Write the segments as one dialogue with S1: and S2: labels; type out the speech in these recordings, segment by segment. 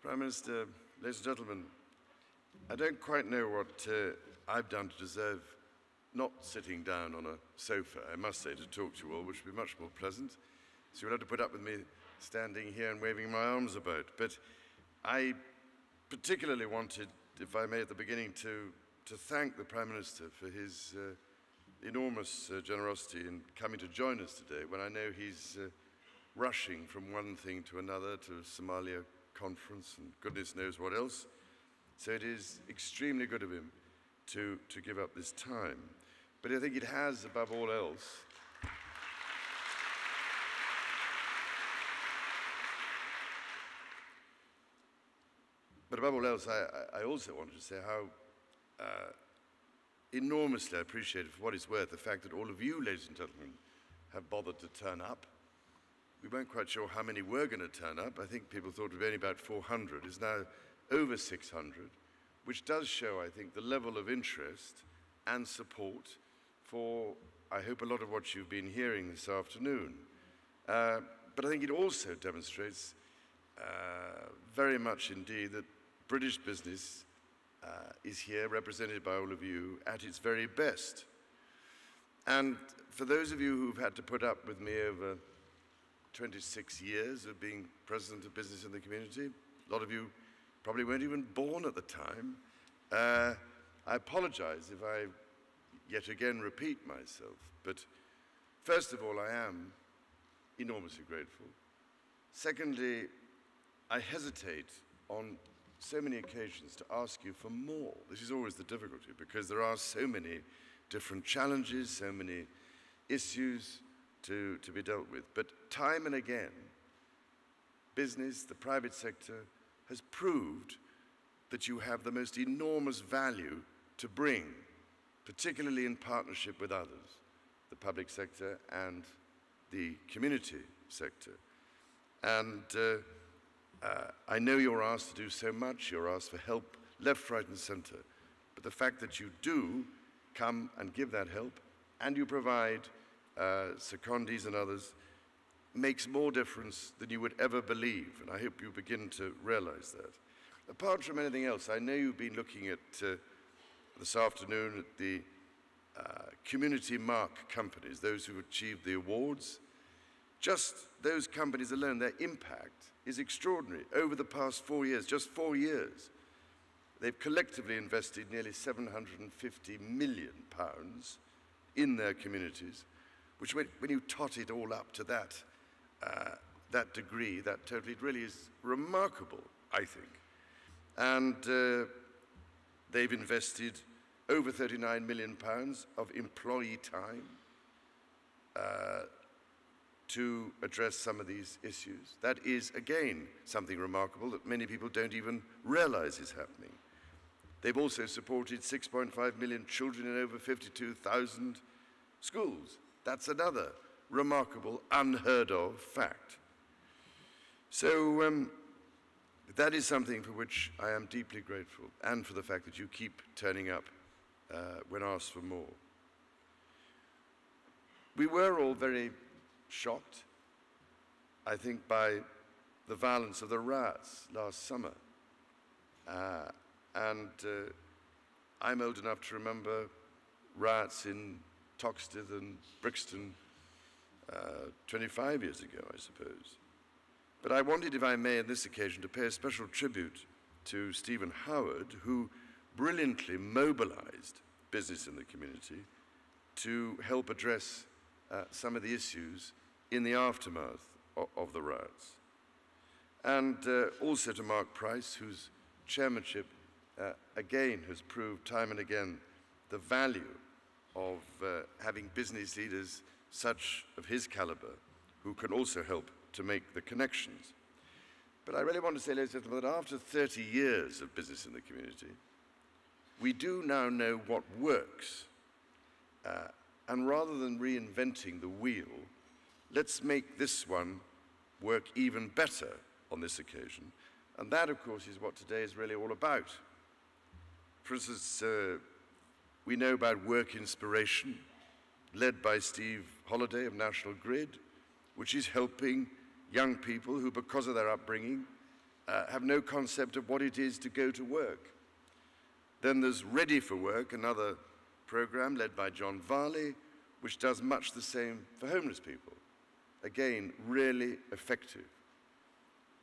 S1: Prime Minister, ladies and gentlemen, I don't quite know what I've done to deserve not sitting down on a sofa, I must say, to talk to you all, which would be much more pleasant. So you'll have to put up with me standing here and waving my arms about. But I particularly wanted, if I may at the beginning, to thank the Prime Minister for his enormous generosity in coming to join us today when I know he's rushing from one thing to another, to Somalia conference and goodness knows what else. So it is extremely good of him to give up this time. But I think it has, above all else, I also wanted to say how enormously I appreciate it for what it's worth, the fact that all of you, ladies and gentlemen, have bothered to turn up. We weren't quite sure how many were going to turn up. I think people thought it was only about 400. It's now over 600, which does show, I think, the level of interest and support for, I hope, a lot of what you've been hearing this afternoon. But I think it also demonstrates very much indeed that British business is here, represented by all of you, at its very best. And for those of you who've had to put up with me over 26 years of being President of Business in the Community, a lot of you probably weren't even born at the time. I apologize if I yet again repeat myself, but first of all, I am enormously grateful. Secondly, I hesitate on so many occasions to ask you for more. This is always the difficulty because there are so many different challenges, so many issues to be dealt with. But time and again, business, the private sector, has proved that you have the most enormous value to bring, particularly in partnership with others, the public sector and the community sector. And I know you're asked to do so much, you're asked for help left, right, and center. But the fact that you do come and give that help, and you provide secondis and others, makes more difference than you would ever believe, and I hope you begin to realize that. Apart from anything else, I know you've been looking at, this afternoon, at the community mark companies, those who've achieved the awards. Just those companies alone, their impact is extraordinary. Over the past 4 years, just 4 years, they've collectively invested nearly £750 million in their communities, which when you tot it all up to that degree, that total, it really is remarkable, I think. And they've invested over £39 million of employee time to address some of these issues. That is, again, something remarkable that many people don't even realize is happening. They've also supported 6.5 million children in over 52,000 schools. That's another remarkable, unheard of fact. So that is something for which I am deeply grateful, and for the fact that you keep turning up when asked for more. We were all very shocked, I think, by the violence of the riots last summer. I'm old enough to remember riots in Toxteth and Brixton 25 years ago, I suppose. But I wanted, if I may, on this occasion, to pay a special tribute to Stephen Howard, who brilliantly mobilized business in the community to help address some of the issues in the aftermath of the riots. And also to Mark Price, whose chairmanship again has proved time and again the value of having business leaders such of his caliber who can also help to make the connections. But I really want to say, ladies and gentlemen, that after 30 years of business in the community, we do now know what works. And rather than reinventing the wheel, let's make this one work even better on this occasion. And that, of course, is what today is really all about. For instance, we know about Work Inspiration, led by Steve Holliday of National Grid, which is helping young people who, because of their upbringing, have no concept of what it is to go to work. Then there's Ready for Work, another program led by John Varley, which does much the same for homeless people. Again, really effective.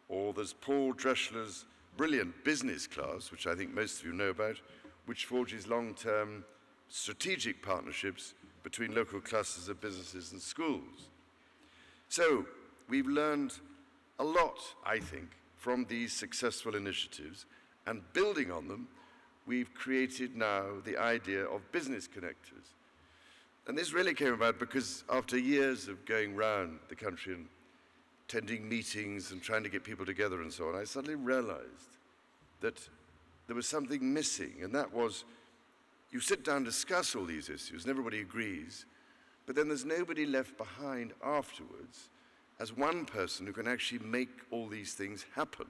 S1: Or there's Paul Dreschler's brilliant business class, which I think most of you know about, which forges long-term strategic partnerships between local clusters of businesses and schools. So we've learned a lot, I think, from these successful initiatives, and building on them, we've created now the idea of business connectors. And this really came about because after years of going round the country and attending meetings and trying to get people together and so on, I suddenly realized that there was something missing, and that was you sit down and discuss all these issues and everybody agrees, but then there's nobody left behind afterwards as one person who can actually make all these things happen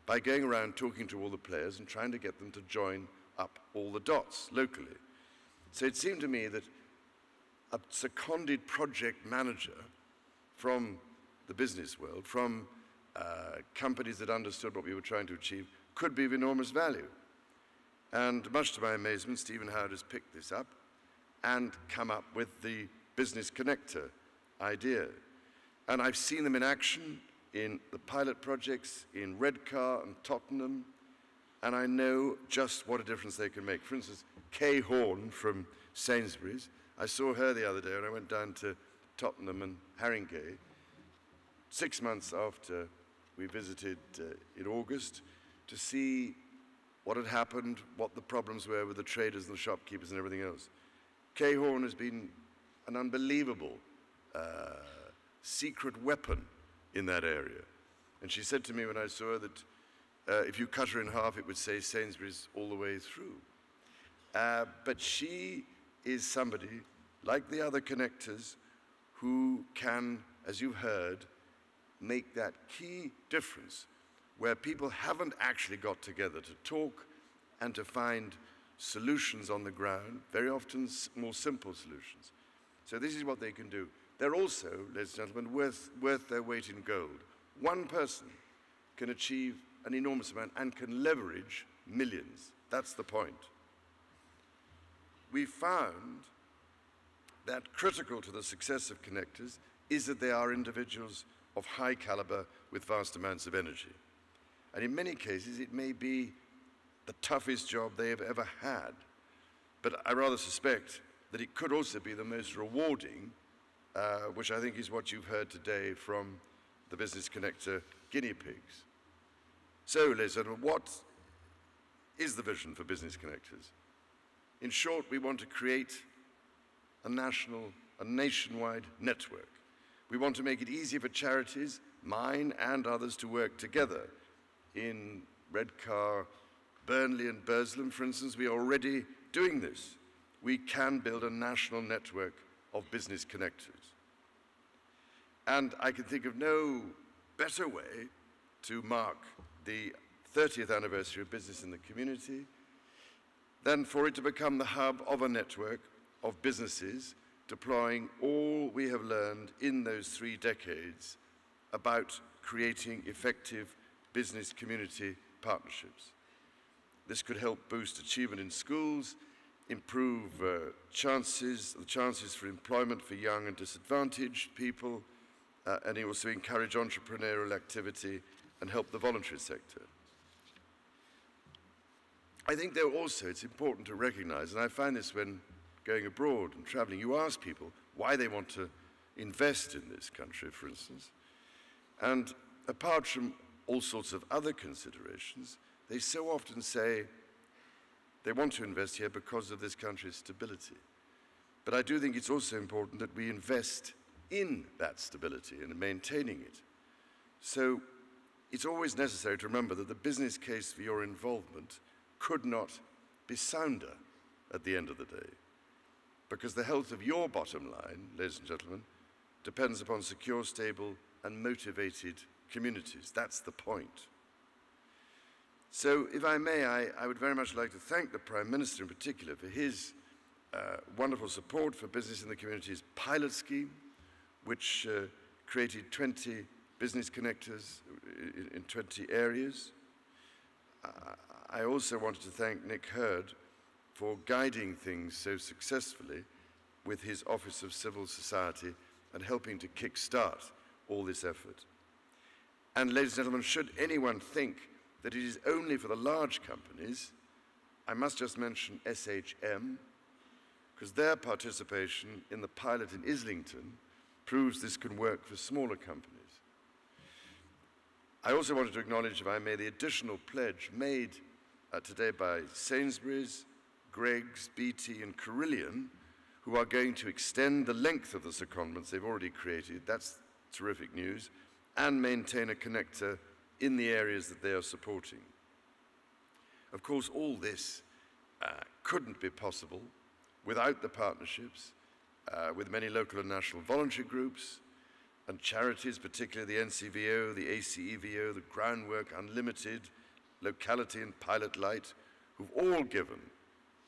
S1: by going around talking to all the players and trying to get them to join up all the dots locally. So it seemed to me that a seconded project manager from the business world, from companies that understood what we were trying to achieve, could be of enormous value. And much to my amazement, Stephen Howard has picked this up and come up with the business connector idea. And I've seen them in action in the pilot projects in Redcar and Tottenham, and I know just what a difference they can make. For instance, Kay Horn from Sainsbury's, I saw her the other day when I went down to Tottenham and Haringey, 6 months after we visited in August, to see what had happened, what the problems were with the traders and the shopkeepers and everything else. Kay Horn has been an unbelievable secret weapon in that area. And she said to me when I saw her that if you cut her in half, it would say Sainsbury's all the way through. But she is somebody, like the other connectors, who can, as you've heard, make that key difference where people haven't actually got together to talk and to find solutions on the ground, very often more simple solutions. So this is what they can do. They're also, ladies and gentlemen, worth their weight in gold. One person can achieve an enormous amount and can leverage millions. That's the point. We found that critical to the success of connectors is that they are individuals of high caliber with vast amounts of energy. And in many cases, it may be the toughest job they have ever had. But I rather suspect that it could also be the most rewarding, which I think is what you've heard today from the Business Connector guinea pigs. So, ladies and gentlemen, what is the vision for Business Connectors? In short, we want to create a nationwide network. We want to make it easy for charities, mine and others, to work together. In Redcar, Burnley and Burslem, for instance, we are already doing this. We can build a national network of business connectors. And I can think of no better way to mark the 30th anniversary of business in the community than for it to become the hub of a network of businesses deploying all we have learned in those 3 decades about creating effective business community partnerships. This could help boost achievement in schools, improve the chances for employment for young and disadvantaged people, and also encourage entrepreneurial activity and help the voluntary sector. I think though also it's important to recognize, and I find this when going abroad and traveling, you ask people why they want to invest in this country, for instance, and apart from all sorts of other considerations, they so often say they want to invest here because of this country's stability. But I do think it's also important that we invest in that stability and maintaining it. So it's always necessary to remember that the business case for your involvement could not be sounder at the end of the day, because the health of your bottom line, ladies and gentlemen, depends upon secure, stable, and motivated communities. That's the point. So, if I may, I would very much like to thank the Prime Minister in particular for his wonderful support for business in the community's pilot scheme, which created 20 business connectors in 20 areas. I also wanted to thank Nick Hurd for guiding things so successfully with his Office of Civil Society and helping to kick-start all this effort. And ladies and gentlemen, should anyone think that it is only for the large companies, I must just mention SHM, because their participation in the pilot in Islington proves this can work for smaller companies. I also wanted to acknowledge, if I may, the additional pledge made today by Sainsbury's, Greggs, BT and Carillion, who are going to extend the length of the secondments they've already created. That's terrific news, and maintain a connector in the areas that they are supporting. Of course, all this couldn't be possible without the partnerships with many local and national voluntary groups and charities, particularly the NCVO, the ACEVO, the Groundwork Unlimited, Locality and Pilot Light, who've all given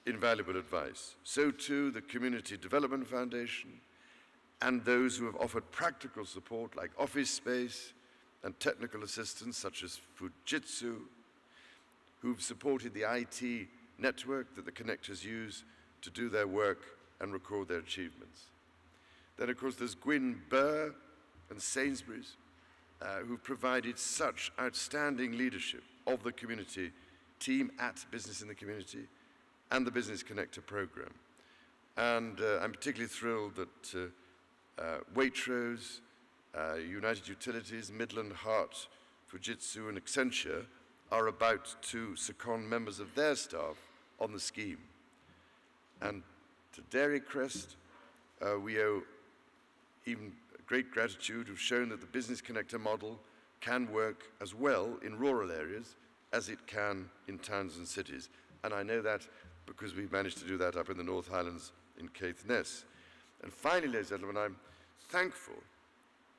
S1: invaluable advice. So too the Community Development Foundation and those who have offered practical support like office space and technical assistance such as Fujitsu, who've supported the IT network that the connectors use to do their work and record their achievements. Then, of course, there's Gwyn Burr and Sainsbury's, who've provided such outstanding leadership of the community team at Business in the Community and the Business Connector program. And I'm particularly thrilled that Waitrose, United Utilities, Midland Heart, Fujitsu and Accenture are about to second members of their staff on the scheme. And to Dairy Crest, we owe even great gratitude, who've shown that the Business Connector model can work as well in rural areas as it can in towns and cities. And I know that because we've managed to do that up in the North Highlands in Caithness. And finally, ladies and gentlemen, I'm thankful,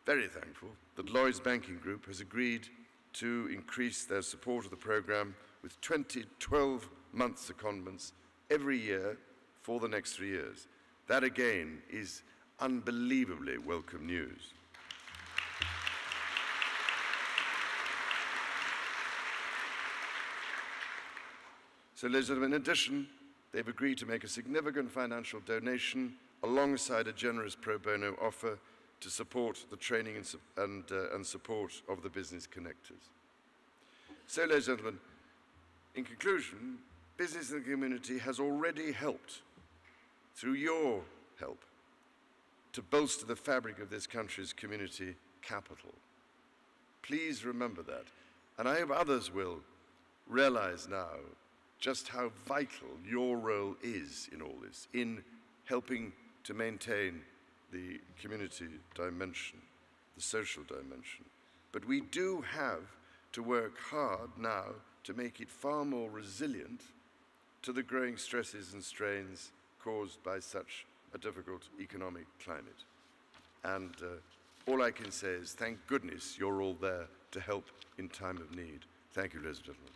S1: very thankful, that Lloyds Banking Group has agreed to increase their support of the programme with 20 12-month secondments every year for the next 3 years. That, again, is unbelievably welcome news. So, ladies and gentlemen, in addition, they've agreed to make a significant financial donation alongside a generous pro bono offer to support the training and support of the business connectors. So, ladies and gentlemen, in conclusion, Business in the Community has already helped, through your help, to bolster the fabric of this country's community capital. Please remember that. And I hope others will realize now just how vital your role is in all this, in helping to maintain the community dimension, the social dimension. But we do have to work hard now to make it far more resilient to the growing stresses and strains caused by such a difficult economic climate. And all I can say is thank goodness you're all there to help in time of need. Thank you, ladies and gentlemen.